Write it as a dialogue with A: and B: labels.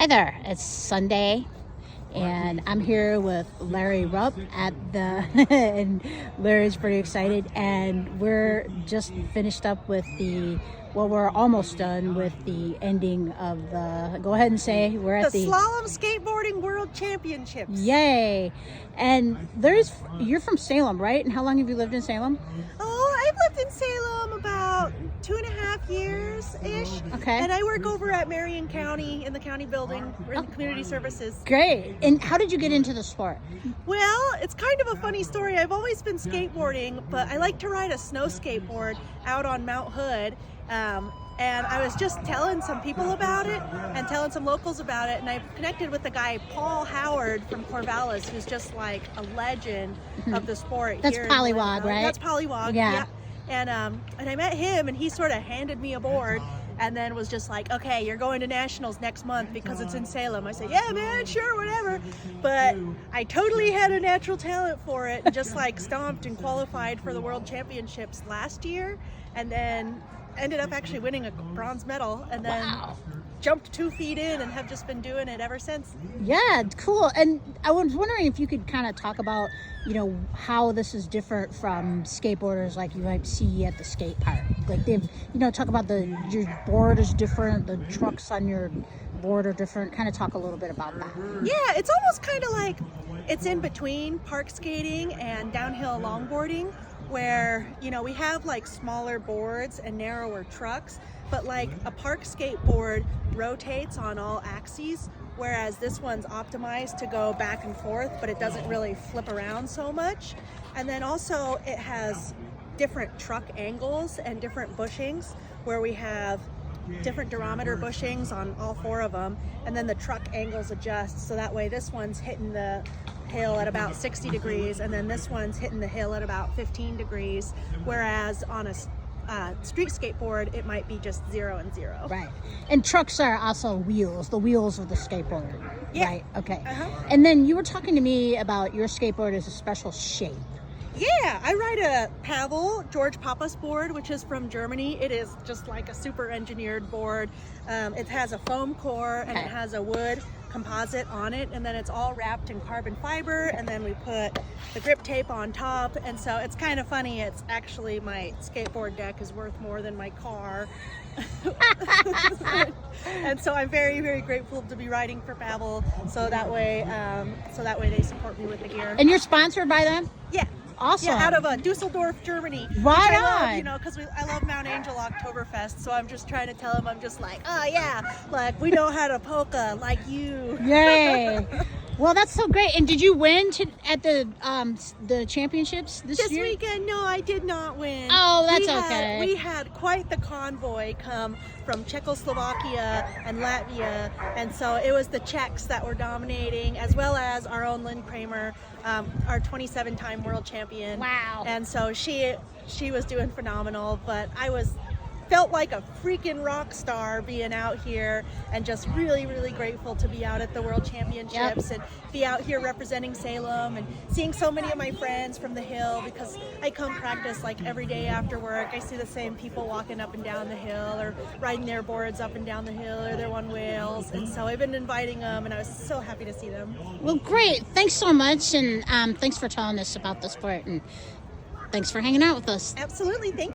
A: Hi there, it's Sunday and I'm here with Lari Rupp at the, and Larry's pretty excited, and we're just finished up with we're almost done with the ending of go ahead and say, we're at
B: the Slalom Skateboarding World Championships.
A: Yay! And you're from Salem, right? And how long have you lived in Salem?
B: Oh, I've lived in Salem about 2.5 years-ish.
A: Okay.
B: And I work over at Marion County in the county building, in the community services.
A: Great. And how did you get into the sport?
B: Well, it's kind of a funny story. I've always been skateboarding, but I like to ride a snow skateboard out on Mount Hood. And I was just telling some people about it and telling some locals about it, and I connected with the guy Paul Howard from Corvallis, who's just like a legend of the sport.
A: That's
B: here
A: Pollywog, right?
B: That's Pollywog.
A: Yeah.
B: And I met him, and he sort of handed me a board and then was just like, okay, you're going to nationals next month because it's in Salem. I said, yeah, man, sure, whatever. But I totally had a natural talent for it, and just like stomped and qualified for the world championships last year, and then ended up actually winning a bronze medal, and then jumped 2 feet in and have just been doing it ever since.
A: Yeah, cool. And I was wondering if you could kind of talk about, how this is different from skateboarders like you might see at the skate park. Like they've, talk about your board is different, the trucks on your board are different. Kind of talk a little bit about that.
B: Yeah, it's almost kind of like it's in between park skating and downhill longboarding, where we have like smaller boards and narrower trucks, but like a park skateboard rotates on all axes, whereas this one's optimized to go back and forth, but it doesn't really flip around so much. And then also it has different truck angles and different bushings, where we have different durometer bushings on all 4 of them, and then the truck angles adjust, so that way this one's hitting the hill at about 60 degrees, and then this one's hitting the hill at about 15 degrees, whereas on a street skateboard it might be just 0 and 0.
A: Right. And trucks are also the wheels of the skateboard.
B: Yeah.
A: Right. Okay. And then you were talking to me about your skateboard is a special shape.
B: Yeah, I ride a Pavel George Papas board, which is from Germany. It is just like a super engineered board. It has a foam core, and it has a wood composite on it, and then it's all wrapped in carbon fiber, and then we put the grip tape on top. And so it's kind of funny, it's actually, my skateboard deck is worth more than my car. And so I'm very, very grateful to be riding for Pavel, so that way they support me with the gear.
A: And you're sponsored by them?
B: Yeah.
A: Awesome.
B: Yeah, out of Dusseldorf, Germany.
A: Right
B: on.
A: on.
B: Because I love Mount Angel Oktoberfest, so I'm just trying to tell them, I'm just like, oh yeah, like we know how to polka like you.
A: Yay. Well, that's so great. And did you win at the championships this year?
B: This weekend? No, I did not win.
A: Oh, that's okay.
B: We had quite the convoy come from Czechoslovakia and Latvia, and so it was the Czechs that were dominating, as well as our own Lynn Kramer, our 27-time world champion.
A: Wow.
B: And so she was doing phenomenal, but I felt like a freaking rock star being out here, and just really, really grateful to be out at the World Championships and be out here representing Salem and seeing so many of my friends from the hill, because I come practice like every day after work. I see the same people walking up and down the hill, or riding their boards up and down the hill, or they're on wheels, and so I've been inviting them, and I was so happy to see them.
A: Well, great. Thanks so much, and thanks for telling us about the sport, and thanks for hanging out with us.
B: Absolutely. Thank you.